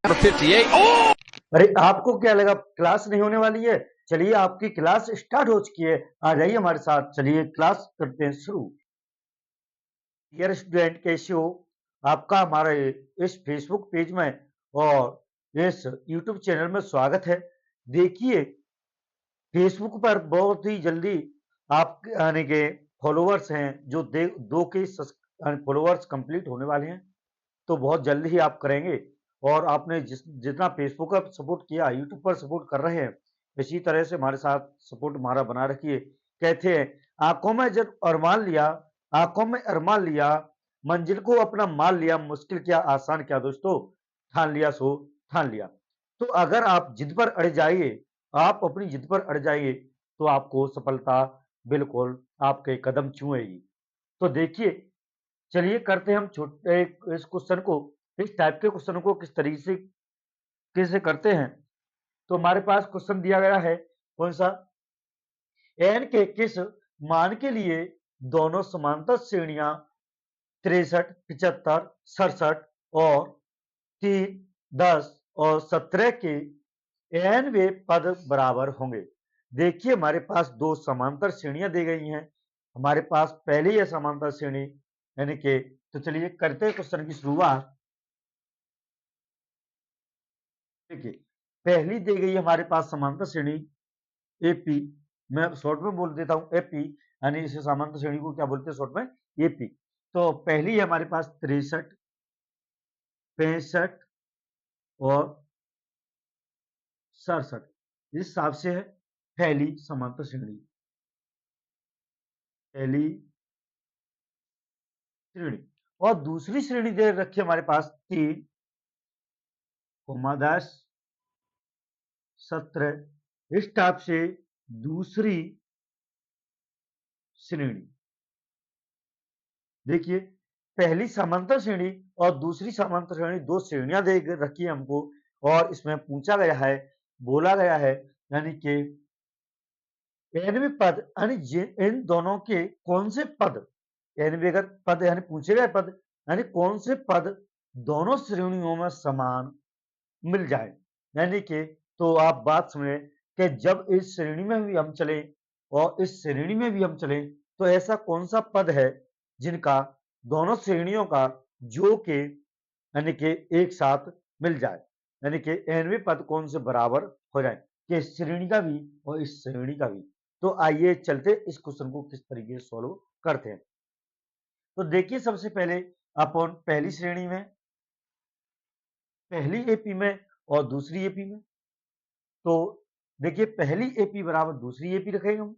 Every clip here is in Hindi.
58. Oh! अरे आपको क्या लगा क्लास नहीं होने वाली है? चलिए आपकी क्लास स्टार्ट हो चुकी है। आ जाइए हमारे साथ, चलिए क्लास करते हैं शुरू। डियर स्टूडेंट, कैसे हो? आपका हमारे इस फेसबुक पेज में और इस यूट्यूब चैनल में स्वागत है। देखिए, फेसबुक पर बहुत ही जल्दी आप आने के फॉलोअर्स हैं जो 2 के फॉलोअर्स कंप्लीट होने वाले हैं, तो बहुत जल्दी ही आप करेंगे। और आपने जितना फेसबुक पर सपोर्ट किया, यूट्यूब पर सपोर्ट कर रहे हैं, इसी तरह से हमारे साथ सपोर्ट हमारा बना रखिए। कहते हैं, आंखों में जब अरमान लिया, आंखों में अरमान लिया, मंजिल को अपना मान लिया, मुश्किल क्या आसान क्या दोस्तों, ठान लिया सो ठान लिया। तो अगर आप जिद पर अड़ जाइए, आप अपनी जिद पर अड़ जाइए, तो आपको सफलता बिल्कुल आपके कदम छुएगी। तो देखिए, चलिए करते हैं हम छोटे इस क्वेश्चन को, इस टाइप के क्वेश्चन को किस तरीके से कैसे करते हैं। तो हमारे पास क्वेश्चन दिया गया है, कौन सा? एन के किस मान के लिए दोनों समांतर श्रेणियां 63, 75, 67 और 3, 10 और 17 के एन वे पद बराबर होंगे? देखिए, हमारे पास दो समांतर श्रेणियां दी गई हैं। हमारे पास पहली है समांतर श्रेणी, यानी कि, तो चलिए करते हैं क्वेश्चन की शुरुआत। देखिए, पहली दी गई हमारे पास समांतर श्रेणी एपी, मैं शॉर्ट में बोल देता हूं एपी, यानी इसे समांतर श्रेणी को क्या बोलते हैं शॉर्ट में? एपी। तो पहली है हमारे पास 63, 65 और 67, इस हिसाब से है पहली समांतर श्रेणी, पहली श्रेणी। और दूसरी श्रेणी दे रखी है हमारे पास 3, 10, 17, इस टाइप से दूसरी श्रेणी। देखिए, पहली समांतर श्रेणी और दूसरी समांतर श्रेणी, दो श्रेणियां दे रखी है हमको, और इसमें पूछा गया है, बोला गया है, यानी कि एनवे पद, यानी इन दोनों के कौन से पद, एनवे अगर पद यानी पूछे गए पद, यानी कौन से पद दोनों श्रेणियों में समान मिल जाए। यानी कि, तो आप बात सुने कि जब इस श्रेणी में भी हम चले और इस श्रेणी में भी हम चले, तो ऐसा कौन सा पद है जिनका दोनों श्रेणियों का जो के यानी कि एक साथ मिल जाए, यानी कि एनवे पद कौन से बराबर हो जाए, कि इस श्रेणी का भी और इस श्रेणी का भी। तो आइए चलते इस क्वेश्चन को किस तरीके से सॉल्व करते हैं। तो देखिए, सबसे पहले अपन पहली श्रेणी में, पहली एपी में और दूसरी एपी में, तो देखिए पहली एपी बराबर दूसरी एपी रखेंगे हम,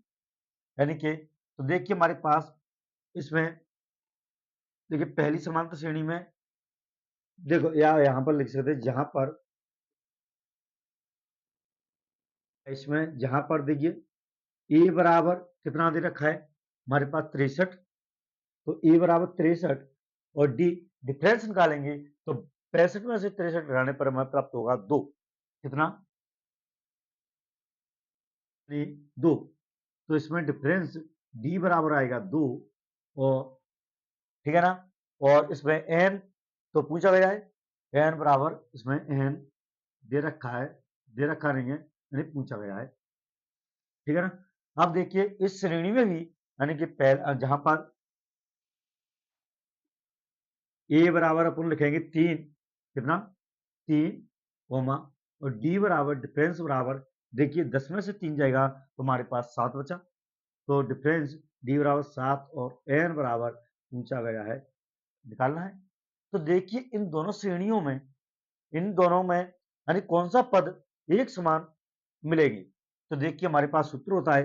यानी कि, तो देखिए हमारे पास इसमें, देखिए पहली समांतर श्रेणी में, देखो या यहां पर लिख सकते हैं, जहां पर इसमें जहां पर देखिए ए बराबर कितना दे रखा है हमारे पास 63, तो ए बराबर 63 और डी डिफरेंस निकालेंगे, तो 65 में से 63 घटाने पर हमें प्राप्त होगा 2, कितना? 2। तो इसमें डिफरेंस डी बराबर आएगा 2, और ठीक है ना, और इसमें एन तो पूछा गया है, एन बराबर इसमें एन दे रखा है, दे रखा नहीं है, यानी पूछा गया है, ठीक है ना। अब देखिए इस श्रेणी में भी, यानी कि जहां पर ए बराबर अपन लिखेंगे 3, कितना? 3 कोमा, और डी बराबर डिफरेंस बराबर, देखिए 10 में से 3 जाएगा तो हमारे पास 7 बचा, तो डिफरेंस डी बराबर 7 और एन बराबर पूछा गया है, निकालना है। तो देखिए इन दोनों श्रेणियों में, इन दोनों में यानी कौन सा पद एक समान मिलेगी। तो देखिए हमारे पास सूत्र होता है,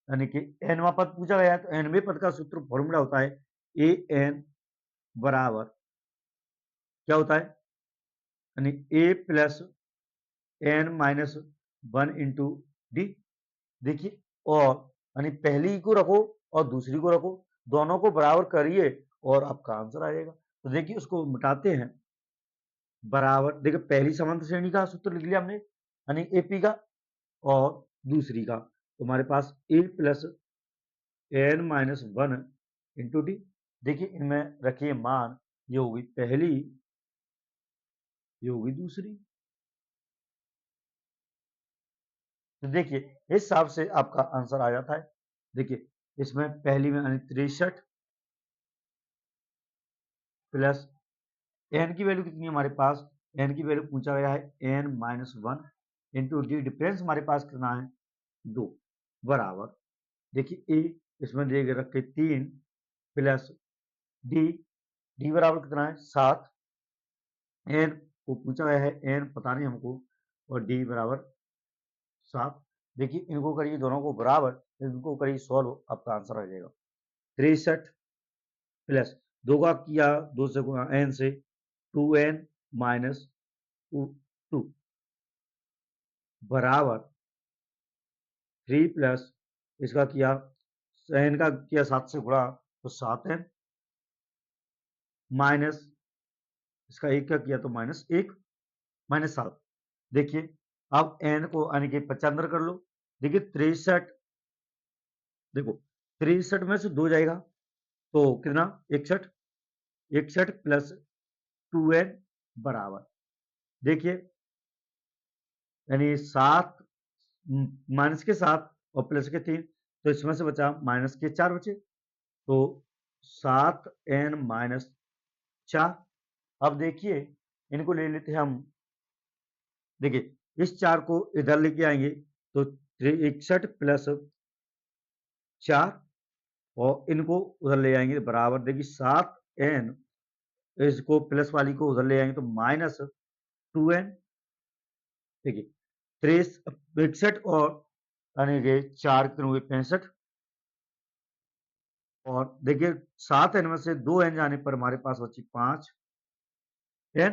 यानी कि एनवा पद पूछा गया है, तो एनवे पद का सूत्र फॉर्मूला होता है ए एन बराबर क्या होता है, यानी A plus N minus 1 into D. देखिए, और यानी पहली को रखो और दूसरी को रखो, दोनों को बराबर करिए और आपका आंसर आ जाएगा। तो देखिए उसको मिटाते हैं, बराबर, देखिए पहली समांतर श्रेणी का सूत्र लिख लिया हमने, यानी एपी का, और दूसरी का, तो हमारे पास A plus N minus 1 into D. देखिए इनमें रखिए मान, ये होगी पहली, ये होगी दूसरी, तो देखिए इस हिसाब से आपका आंसर आ जाता है। देखिए इसमें पहली में 63 प्लस एन की वैल्यू कितनी है हमारे पास, एन की वैल्यू पूछा गया है N minus one into D, difference हमारे पास कितना है 2 बराबर, देखिए ए इसमें दे रखे 3 प्लस डी, डी बराबर कितना है 7, एन को पूछा गया है एन पता नहीं हमको, और डी बराबर 7। देखिए इनको करिए दोनों को बराबर, इनको करिए सॉल्व, आपका आंसर आ जाएगा 63 प्लस 2 का किया 2 से गुणा एन से 2n माइनस 2 बराबर 3 प्लस इसका किया एन का किया 7 से गुणा तो 7n माइनस इसका एक का किया तो माइनस 1 माइनस 7। देखिए अब एन को यानी कि 75 कर लो, देखिए 63, देखो 63 में से 2 जाएगा तो कितना 61, 61 प्लस 2n बराबर, देखिए यानी 7 माइनस के 7 और प्लस के 3, तो इसमें से बचा माइनस के 4 बचे, तो 7n माइनस 4। अब देखिए इनको ले लेते हैं हम, देखिए इस 4 को इधर लेके आएंगे तो 61 प्लस 4 और इनको उधर ले आएंगे बराबर, देखिए 7n, इसको प्लस वाली को उधर ले आएंगे तो माइनस 2n, देखिए 61 और यानी कि 4 कितने हुए 65, और देखिए 7n में से 2n जाने पर हमारे पास बची 5 n,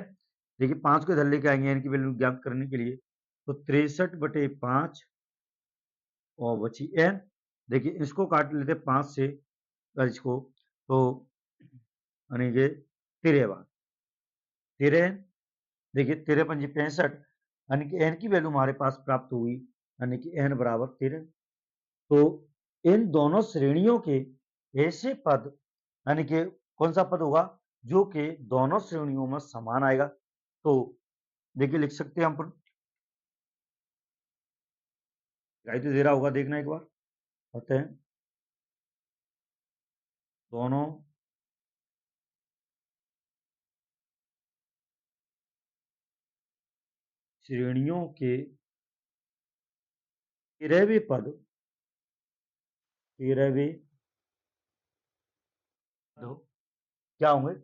देखिए 5 को इधर लेके आएंगे n की वैल्यू ज्ञात करने के लिए, तो 63/5 और बची n, देखिए इसको काट लेते 5 से इसको, तो यानी कि 13 13, देखिए 13 पंजी 65, यानी कि n की वैल्यू हमारे पास प्राप्त हुई, यानी कि n बराबर 13। तो इन दोनों श्रेणियों के ऐसे पद, यानी कि कौन सा पद होगा जो कि दोनों श्रेणियों में समान आएगा, तो देखिए लिख सकते हैं हम दिखाई तो दे रहा होगा, देखना एक बार कहते हैं दोनों श्रेणियों के 13वें पद, 13वें क्या होंगे,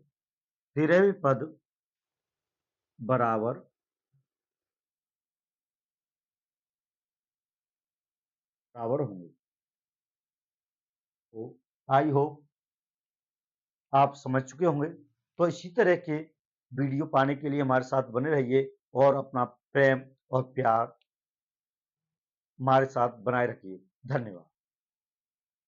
13वें पद बराबर बराबर होंगे। तो आई होप आप समझ चुके होंगे। तो इसी तरह के वीडियो पाने के लिए हमारे साथ बने रहिए और अपना प्रेम और प्यार हमारे साथ बनाए रखिए। धन्यवाद।